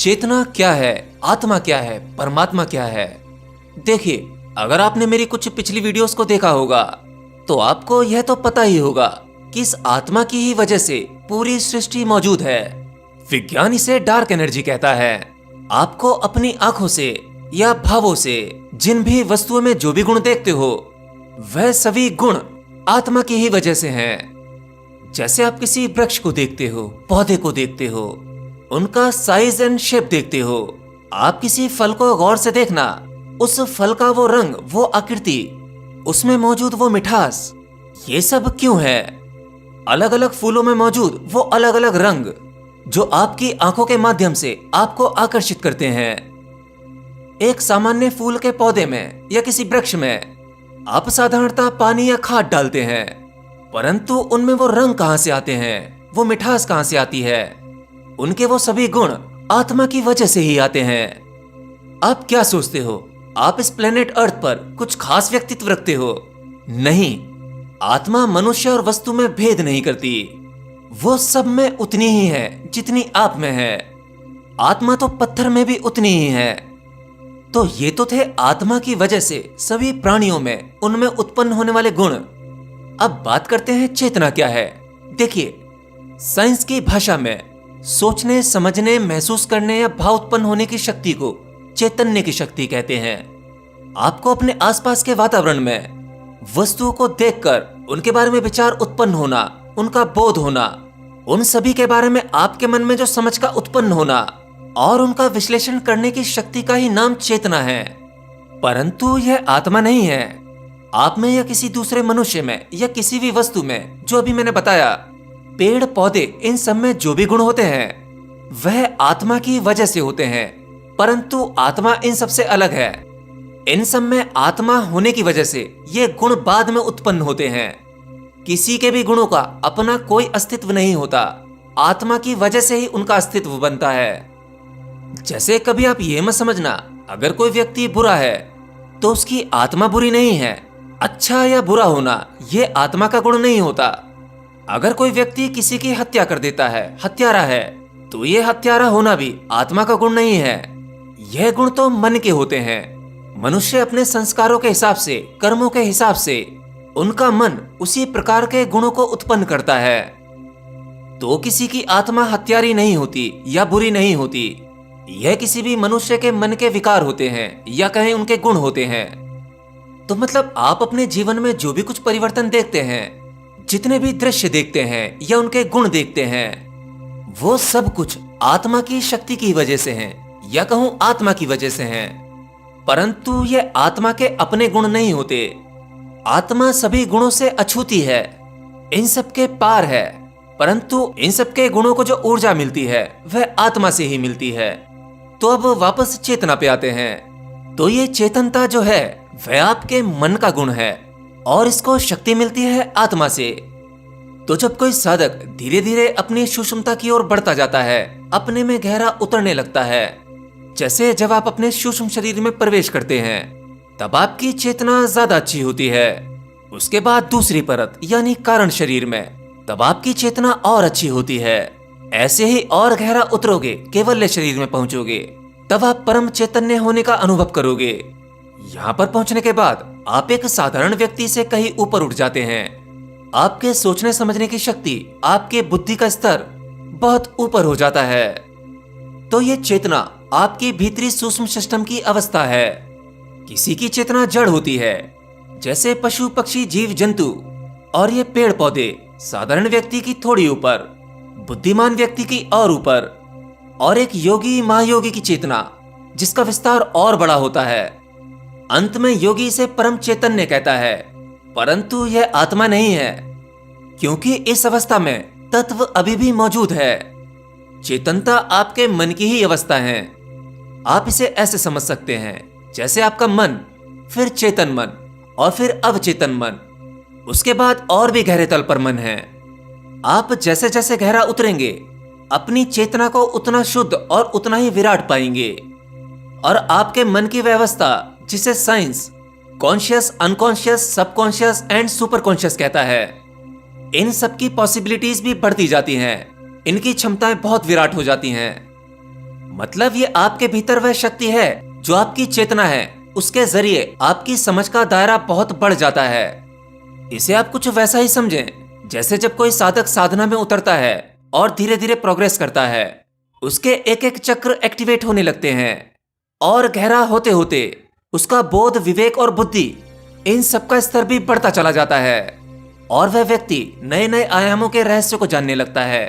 चेतना क्या है, आत्मा क्या है, परमात्मा क्या है। देखिए, अगर आपने मेरी कुछ पिछली वीडियोस को देखा होगा तो आपको यह तो पता ही होगा कि इस आत्मा की ही वजह से पूरी सृष्टि मौजूद है। विज्ञान इसे डार्क एनर्जी कहता है। आपको अपनी आंखों से या भावों से जिन भी वस्तुओं में जो भी गुण देखते हो, वह सभी गुण आत्मा की ही वजह से हैं। जैसे आप किसी वृक्ष को देखते हो, पौधे को देखते हो, उनका साइज एंड शेप देखते हो। आप किसी फल को गौर से देखना, उस फल का वो रंग, वो आकृति, उसमें मौजूद वो मिठास, ये सब क्यों है? अलग अलग फूलों में मौजूद वो अलग अलग रंग जो आपकी आंखों के माध्यम से आपको आकर्षित करते हैं। एक सामान्य फूल के पौधे में या किसी वृक्ष में आप साधारणतः पानी या खाद डालते हैं, परंतु उनमें वो रंग कहां से आते हैं, वो मिठास कहां से आती है? उनके वो सभी गुण आत्मा की वजह से ही आते हैं। आप क्या सोचते हो, आप इस प्लेनेट अर्थ पर कुछ खास व्यक्तित्व रखते हो? नहीं, आत्मा मनुष्य और वस्तु में भेद नहीं करती। वो सब में उतनी ही है जितनी आप में है। आत्मा तो पत्थर में भी उतनी ही है। तो ये तो थे आत्मा की वजह से सभी प्राणियों में, उनमें उत्पन्न होने वाले गुण। अब बात करते हैं चेतना क्या है। देखिए, साइंस की भाषा में सोचने, समझने, महसूस करने या भाव उत्पन्न होने की शक्ति को चैतन्य की शक्ति कहते हैं। आपको अपने आसपास के वातावरण में वस्तुओं को देखकर उनके बारे में विचार उत्पन्न होना, उनका बोध होना, उन सभी के बारे में आपके मन में जो समझ का उत्पन्न होना और उनका विश्लेषण करने की शक्ति का ही नाम चेतना है। परंतु यह आत्मा नहीं है। आप में या किसी दूसरे मनुष्य में या किसी भी वस्तु में, जो अभी मैंने बताया, पेड़ पौधे, इन सब में जो भी गुण होते हैं वह आत्मा की वजह से होते हैं। परंतु आत्मा इन सबसे अलग है। इन सब में आत्मा होने की वजह से ये गुण बाद में उत्पन्न होते हैं। किसी के भी गुणों का अपना कोई अस्तित्व नहीं होता, आत्मा की वजह से ही उनका अस्तित्व बनता है। जैसे कभी आप ये मत समझना, अगर कोई व्यक्ति बुरा है तो उसकी आत्मा बुरी नहीं है। अच्छा या बुरा होना ये आत्मा का गुण नहीं होता। अगर कोई व्यक्ति किसी की हत्या कर देता है, हत्यारा है, तो ये हत्यारा होना भी आत्मा का गुण नहीं है। यह गुण तो मन के होते हैं। मनुष्य अपने संस्कारों के हिसाब से, कर्मों के हिसाब से, उनका मन उसी प्रकार के गुणों को उत्पन्न करता है। तो किसी की आत्मा हत्यारी नहीं होती या बुरी नहीं होती। यह किसी भी मनुष्य के मन के विकार होते हैं या कहें उनके गुण होते हैं। तो मतलब आप अपने जीवन में जो भी कुछ परिवर्तन देखते हैं, जितने भी दृश्य देखते हैं या उनके गुण देखते हैं, वो सब कुछ आत्मा की शक्ति की वजह से हैं या कहूं आत्मा की वजह से हैं। परंतु ये आत्मा के अपने गुण नहीं होते। आत्मा सभी गुणों से अछूती है, इन सब के पार है। परंतु इन सब के गुणों को जो ऊर्जा मिलती है वह आत्मा से ही मिलती है। तो अब वापस चेतना पे आते हैं। तो ये चेतनता जो है वह आपके मन का गुण है और इसको शक्ति मिलती है आत्मा से। तो जब कोई साधक धीरे धीरे अपनी सूक्ष्मता की ओर बढ़ता जाता है, अपने में गहरा उतरने लगता है, जैसे जब आप अपने सूक्ष्म शरीर में प्रवेश करते हैं, तब आपकी चेतना ज्यादा अच्छी होती है। उसके बाद दूसरी परत यानी कारण शरीर में, तब आपकी चेतना और अच्छी होती है। ऐसे ही और गहरा उतरोगे, केवल्य शरीर में पहुंचोगे, तब आप परम चैतन्य होने का अनुभव करोगे। यहाँ पर पहुंचने के बाद आप एक साधारण व्यक्ति से कहीं ऊपर उठ जाते हैं। आपके सोचने समझने की शक्ति, आपके बुद्धि का स्तर बहुत ऊपर हो जाता है। तो ये चेतना आपकी भीतरी सूक्ष्म सिस्टम की अवस्था है। किसी की चेतना जड़ होती है, जैसे पशु पक्षी जीव जंतु, और ये पेड़ पौधे साधारण व्यक्ति की थोड़ी ऊपर, बुद्धिमान व्यक्ति की और ऊपर, और एक योगी महायोगी की चेतना जिसका विस्तार और बड़ा होता है। अंत में योगी इसे परम चैतन्य कहता है। परंतु यह आत्मा नहीं है, क्योंकि इस अवस्था में तत्व अभी भी मौजूद है। चेतनता आपके मन की ही अवस्था है। आप इसे ऐसे समझ सकते हैं, जैसे आपका मन, फिर चेतन मन और फिर अवचेतन मन, उसके बाद और भी गहरे तल पर मन है। आप जैसे जैसे गहरा उतरेंगे, अपनी चेतना को उतना शुद्ध और उतना ही विराट पाएंगे। और आपके मन की व्यवस्था, जिसे science conscious, unconscious, subconscious and super conscious कहता है, इन सब की पॉसिबिलिटीज भी बढ़ती जाती हैं। इनकी क्षमताएं बहुत विराट हो जाती हैं। मतलब ये आपके भीतर वह शक्ति है जो आपकी चेतना है, उसके जरिए आपकी समझ का दायरा बहुत बढ़ जाता है। इसे आप कुछ वैसा ही समझें जैसे जब कोई साधक साधना में उतरता है और धीरे धीरे प्रोग्रेस करता है, उसके एक एक चक्र एक्टिवेट होने लगते हैं और गहरा होते होते उसका बोध, विवेक और बुद्धि, इन सबका स्तर भी बढ़ता चला जाता है और वह व्यक्ति नए नए आयामों के रहस्य को जानने लगता है।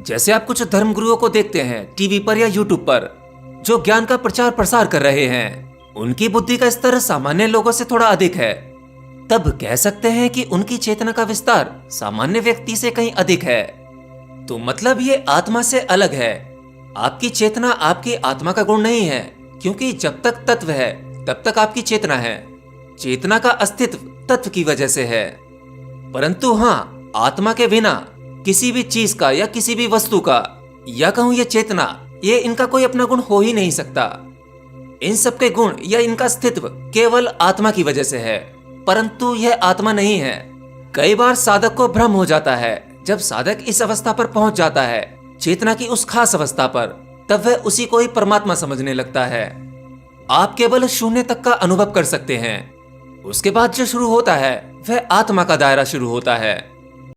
जैसे आप कुछ धर्मगुरुओं को देखते हैं टीवी पर या यूट्यूब पर, जो ज्ञान का प्रचार प्रसार कर रहे हैं, उनकी बुद्धि का स्तर सामान्य लोगों से थोड़ा अधिक है। तब कह सकते हैं कि उनकी चेतना का विस्तार सामान्य व्यक्ति से कहीं अधिक है। तो मतलब ये आत्मा से अलग है। आपकी चेतना आपकी आत्मा का गुण नहीं है, क्योंकि जब तक तत्व है तब तक आपकी चेतना है। चेतना का अस्तित्व तत्व की वजह से है, परंतु हाँ, आत्मा के बिना किसी भी चीज का या किसी भी वस्तु का, या कहूं ये चेतना, ये इनका कोई अपना गुण हो ही नहीं सकता। इन सबके गुण या इनका अस्तित्व केवल आत्मा की वजह से है, परंतु यह आत्मा नहीं है। कई बार साधक को भ्रम हो जाता है। जब साधक इस अवस्था पर पहुंच जाता है, चेतना की उस खास अवस्था पर, तब वह उसी को ही परमात्मा समझने लगता है। आप केवल शून्य तक का अनुभव कर सकते हैं। उसके बाद जो शुरू होता है वह आत्मा का दायरा शुरू होता है।